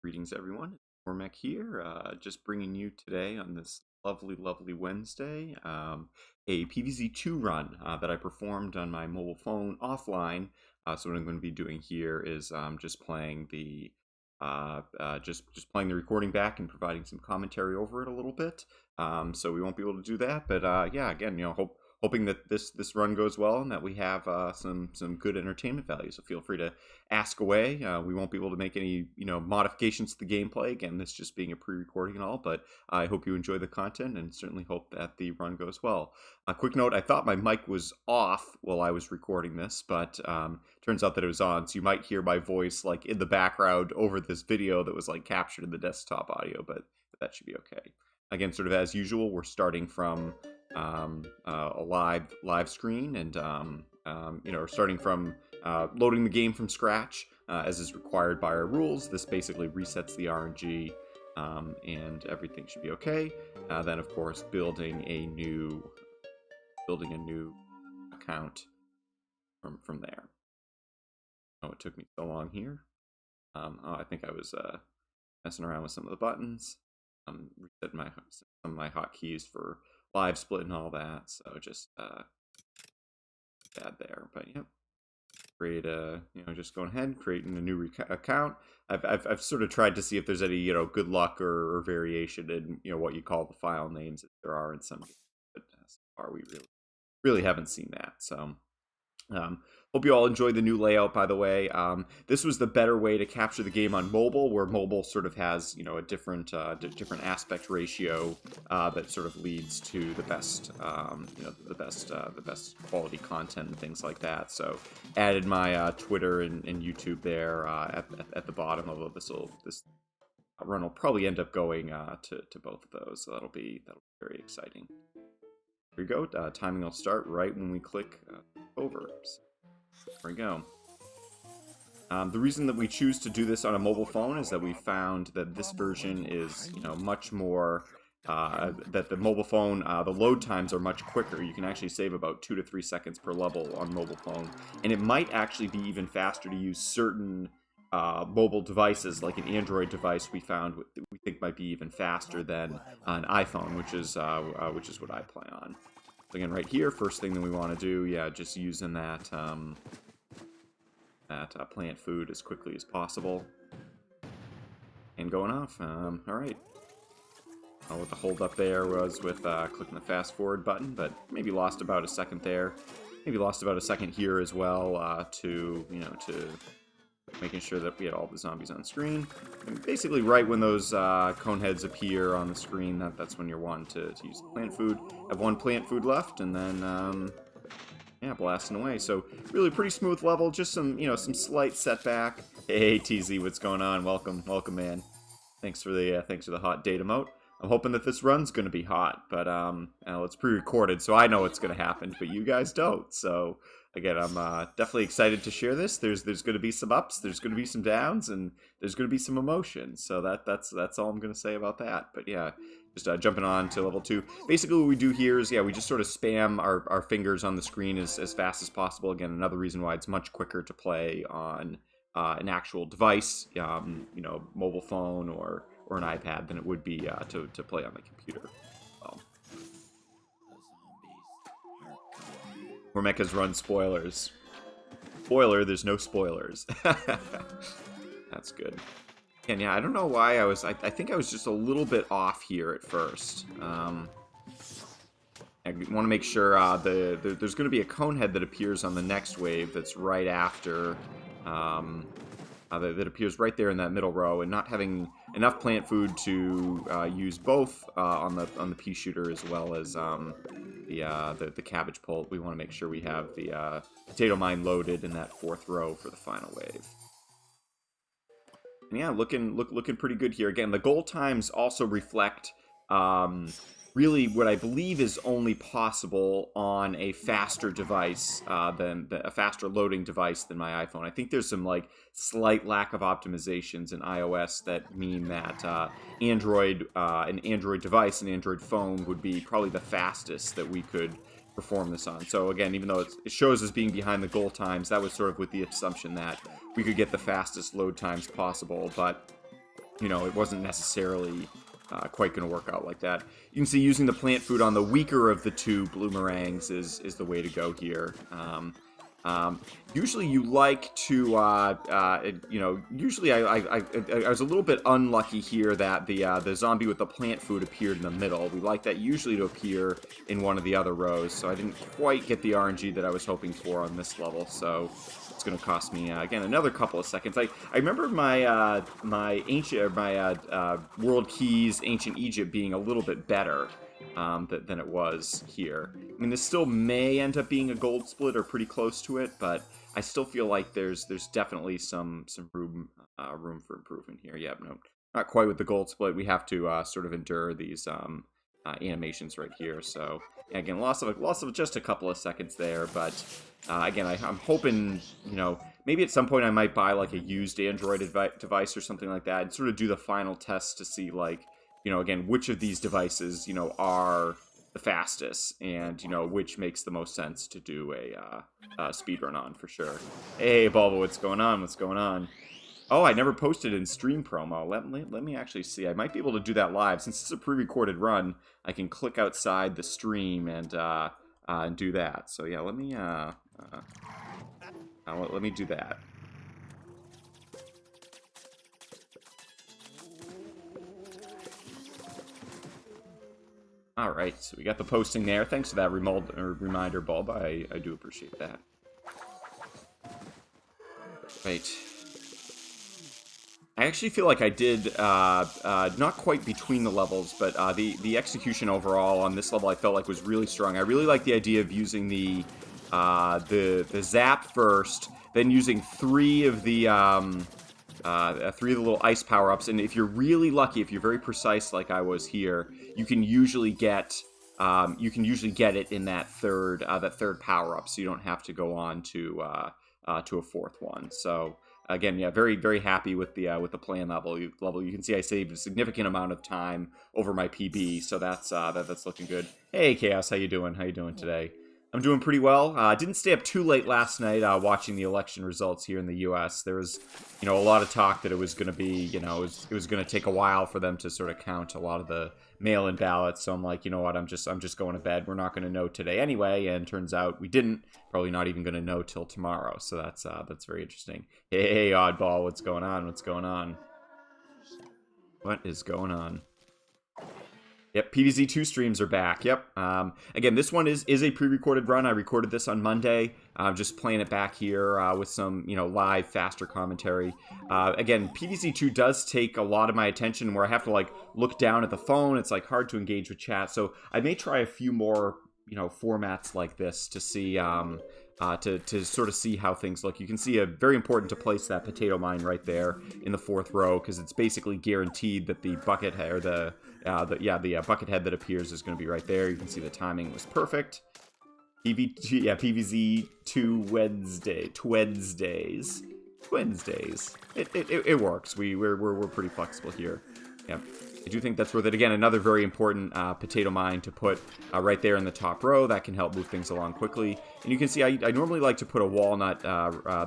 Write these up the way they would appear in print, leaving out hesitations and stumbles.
Greetings, everyone. Cormac here, just bringing you today on this lovely, lovely Wednesday, a PvZ2 run that I performed on my mobile phone offline. So what I'm going to be doing here is just playing the just playing the recording back and providing some commentary over it a little bit. So we won't be able to do that, but yeah, again, hoping that this run goes well and that we have some good entertainment value. So feel free to ask away. We won't be able to make any modifications to the gameplay. Again, this just being a pre-recording and all, but I hope you enjoy the content and certainly hope that the run goes well. A quick note: I thought my mic was off while I was recording this, but turns out that it was on. So you might hear my voice like in the background over this video that was like captured in the desktop audio, but that should be okay. Again, sort of as usual, we're starting from a live screen, and we're starting from loading the game from scratch as is required by our rules. This basically resets the RNG, and everything should be okay. Then, of course, building a new account from there. Oh, it took me so long here. I think I was messing around with some of the buttons. Resetting some of my hotkeys for live split and all that, so just bad there. But yep, create a just going ahead creating a new account. I've sort of tried to see if there's any good luck or variation in what you call the file names, if there are in some, but so far we really haven't seen that. So hope you all enjoyed the new layout, by the way. This was the better way to capture the game on mobile, where mobile sort of has, a different aspect ratio that sort of leads to the best, the best quality content and things like that. So added my Twitter and YouTube there at the bottom. Although this run will probably end up going to both of those, so that'll be very exciting. Here we go. Timing will start right when we click over. So there we go. The reason that we choose to do this on a mobile phone is that we found that this version is, much more, that the mobile phone, the load times are much quicker. You can actually save about 2 to 3 seconds per level on mobile phone. And it might actually be even faster to use certain mobile devices, like an Android device we found we think might be even faster than an iPhone, which is what I play on. So again, right here, first thing that we want to do, just using that plant food as quickly as possible, and going off. All right. What the hold up there was with clicking the fast forward button, but maybe lost about a second there. Maybe lost about a second here as well to making sure that we had all the zombies on screen. And basically, right when those cone heads appear on the screen, that's when you're wanting to use the plant food. I have one plant food left, and then blasting away. So really pretty smooth level. Just some slight setback. Hey TZ, what's going on? Welcome, man. Thanks for the hot date emote. I'm hoping that this run's gonna be hot, but it's pre-recorded, so I know what's gonna happen, but you guys don't. So again, I'm definitely excited to share this. There's going to be some ups, there's going to be some downs, and there's going to be some emotions. So that's all I'm going to say about that. But yeah, just jumping on to level 2. Basically, what we do here is we just sort of spam our fingers on the screen as fast as possible. Again, another reason why it's much quicker to play on an actual device, mobile phone or an iPad, than it would be to play on the computer. Cormac run spoilers. Spoiler, there's no spoilers. That's good. And yeah, I don't know why I think I was just a little bit off here at first. I want to make sure there's going to be a cone head that appears on the next wave that's right after, that appears right there in that middle row, and not having enough plant food to use both on the pea shooter as well as the cabbage pult. We want to make sure we have the potato mine loaded in that 4th row for the final wave. And yeah, looking pretty good here. Again, the goal times also reflect really what I believe is only possible on a faster device than a faster loading device than my iPhone. I think there's some slight lack of optimizations in iOS that mean that an Android device, an Android phone, would be probably the fastest that we could perform this on. So again, even though it shows as being behind the goal times, that was sort of with the assumption that we could get the fastest load times possible. But you know, it wasn't necessarily quite going to work out like that. You can see using the plant food on the weaker of the two blue meringues is the way to go here. Usually you like to, you know, usually I was a little bit unlucky here that the zombie with the plant food appeared in the middle. We like that usually to appear in one of the other rows, so I didn't quite get the RNG that I was hoping for on this level, so it's going to cost me, again, another couple of seconds. I remember my, World Keys Ancient Egypt being a little bit better than it was here. I mean, this still may end up being a gold split or pretty close to it, but I still feel like there's definitely some room for improvement here. Yeah, no, not quite with the gold split. We have to sort of endure these animations right here. So yeah, again, loss of just a couple of seconds there, but again, I'm hoping, you know, maybe at some point I might buy like a used Android device or something like that and sort of do the final test to see, like, you know, again, which of these devices, you know, are the fastest, and, you know, which makes the most sense to do a speedrun on, for sure. Hey, Bulba, what's going on? What's going on? Oh, I never posted in stream promo. Let me actually see. I might be able to do that live. Since it's a pre-recorded run, I can click outside the stream and do that. So yeah, let me do that. All right, so we got the posting there. Thanks for that reminder, Bulba. I do appreciate that. Right. I actually feel like I did, not quite between the levels, but the execution overall on this level I felt like was really strong. I really like the idea of using the zap first, then using three of the little ice power-ups, and if you're really lucky, if you're very precise like I was here, you can usually get it in that third power-up, so you don't have to go on to a fourth one. So again, yeah, very, very happy with the plan level. You can see I saved a significant amount of time over my PB, so that's looking good. Hey, Chaos, how you doing? How you doing today? I'm doing pretty well. Didn't stay up too late last night watching the election results here in the U.S. There was, you know, a lot of talk that it was going to be, you know, it was going to take a while for them to sort of count a lot of the mail-in ballots. So I'm like, you know what, I'm just going to bed. We're not going to know today anyway. And turns out we didn't. Probably not even going to know till tomorrow. So that's very interesting. Hey, Oddball, what's going on? What's going on? What is going on? Yep, PvZ 2 streams are back. Yep. Again, this one is a pre-recorded run. I recorded this on Monday. Just playing it back here with some, you know, live, faster commentary. Again, PvZ 2 does take a lot of my attention where I have to, like, look down at the phone. It's, like, hard to engage with chat. So I may try a few more, you know, formats like this to see, to sort of see how things look. You can see a very important to place that potato mine right there in the fourth row, because it's basically guaranteed that the bucket head, or the bucket head that appears is going to be right there. You can see the timing was perfect. PvZ 2 Wednesdays. It works. We're pretty flexible here. Yeah. I do think that's worth it. Again, another very important potato mine to put right there in the top row. That can help move things along quickly. And you can see I normally like to put a walnut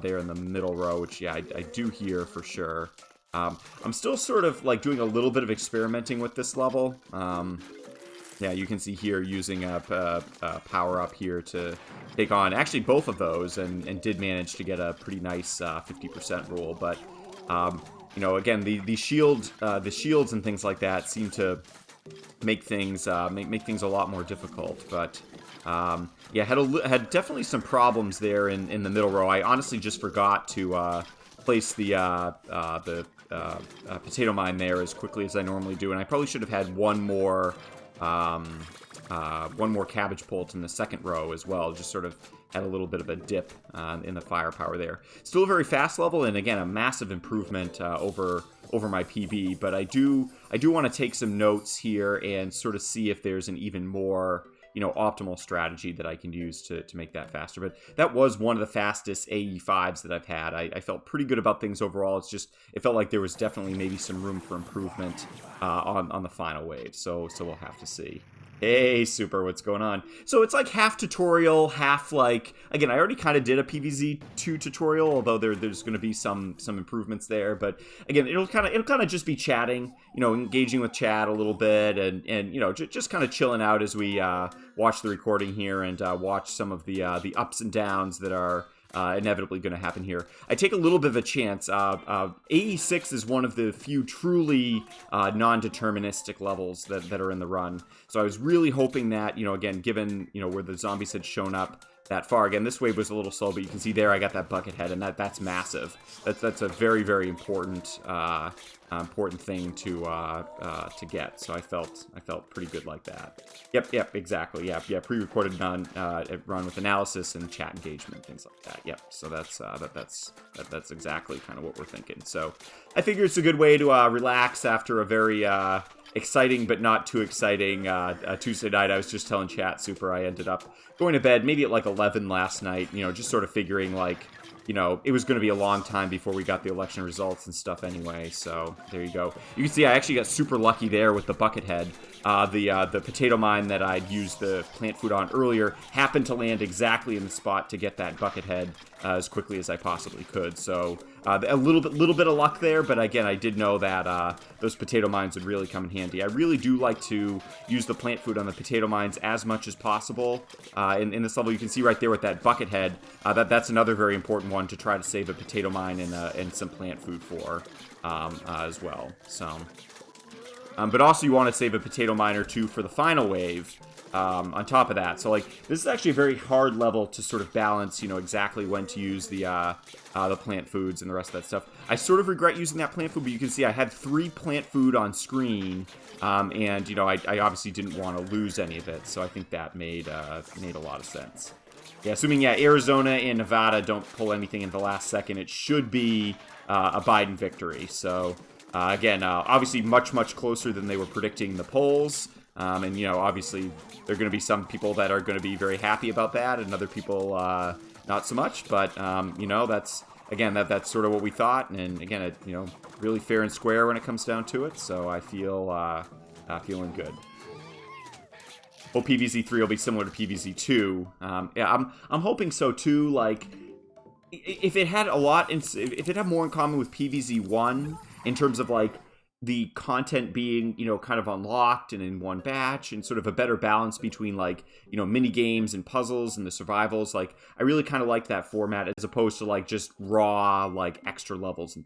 there in the middle row, which, yeah, I do here for sure. I'm still sort of like doing a little bit of experimenting with this level. Yeah, you can see here using a power-up here to take on actually both of those, and did manage to get a pretty nice 50% roll. But you know, again, the shields and things like that seem to make things make things a lot more difficult. But yeah, had definitely some problems there in the middle row. I honestly just forgot to place the potato mine there as quickly as I normally do, and I probably should have had one more cabbage pult in the second row as well. Just sort of had a little bit of a dip in the firepower there. Still a very fast level, and again, a massive improvement over my PB. But I do want to take some notes here and sort of see if there's an even more, you know, optimal strategy that I can use to make that faster. But that was one of the fastest AE5s that I've had. I felt pretty good about things overall. It's just, it felt like there was definitely maybe some room for improvement on the final wave. So we'll have to see. Hey, Super, what's going on? So it's like half tutorial, half like again. I already kind of did a PvZ2 tutorial, although there's going to be some improvements there. But again, it'll kind of just be chatting, engaging with chat a little bit, and just kind of chilling out as we watch the recording here and watch some of the ups and downs that are inevitably going to happen here. I take a little bit of a chance. AE6 is one of the few truly non-deterministic levels that are in the run. So I was really hoping that, again, given, where the zombies had shown up that far. Again, this wave was a little slow, but you can see there I got that bucket head, and that's massive. That's a very, very important important thing to get. So I felt pretty good like that. Yep, exactly. Yeah. Pre-recorded run with analysis and chat engagement, things like that. Yep. So that's exactly kind of what we're thinking. So I figure it's a good way to relax after a very exciting but not too exciting Tuesday night. I was just telling chat, Super, I ended up going to bed maybe at like 11 last night, just sort of figuring like, it was going to be a long time before we got the election results and stuff anyway, so there you go. You can see I actually got super lucky there with the bucket head. The potato mine that I'd used the plant food on earlier happened to land exactly in the spot to get that bucket head as quickly as I possibly could. So a little bit of luck there, but again, I did know that those potato mines would really come in handy. I really do like to use the plant food on the potato mines as much as possible. In this level, you can see right there with that bucket head, that's another very important one to try to save a potato mine and some plant food for as well. So. But also you want to save a potato mine or two for the final wave on top of that. So, like, this is actually a very hard level to sort of balance, exactly when to use the plant foods and the rest of that stuff. I sort of regret using that plant food, but you can see I had 3 plant food on screen, and, I obviously didn't want to lose any of it, so I think that made a lot of sense. Yeah, assuming, Arizona and Nevada don't pull anything in the last second, it should be a Biden victory, so... Again, obviously much closer than they were predicting the polls. And, obviously there are going to be some people that are going to be very happy about that and other people not so much. But, that's sort of what we thought. And, again, really fair and square when it comes down to it. So I feel feeling good. Hope PvZ3 will be similar to PvZ2. I'm hoping so, too. Like, if it had if it had more in common with PvZ1... in terms of, like, the content being, kind of unlocked and in one batch and sort of a better balance between, like, mini games and puzzles and the survivals. Like, I really kind of like that format as opposed to, like, just raw, like, extra levels and things.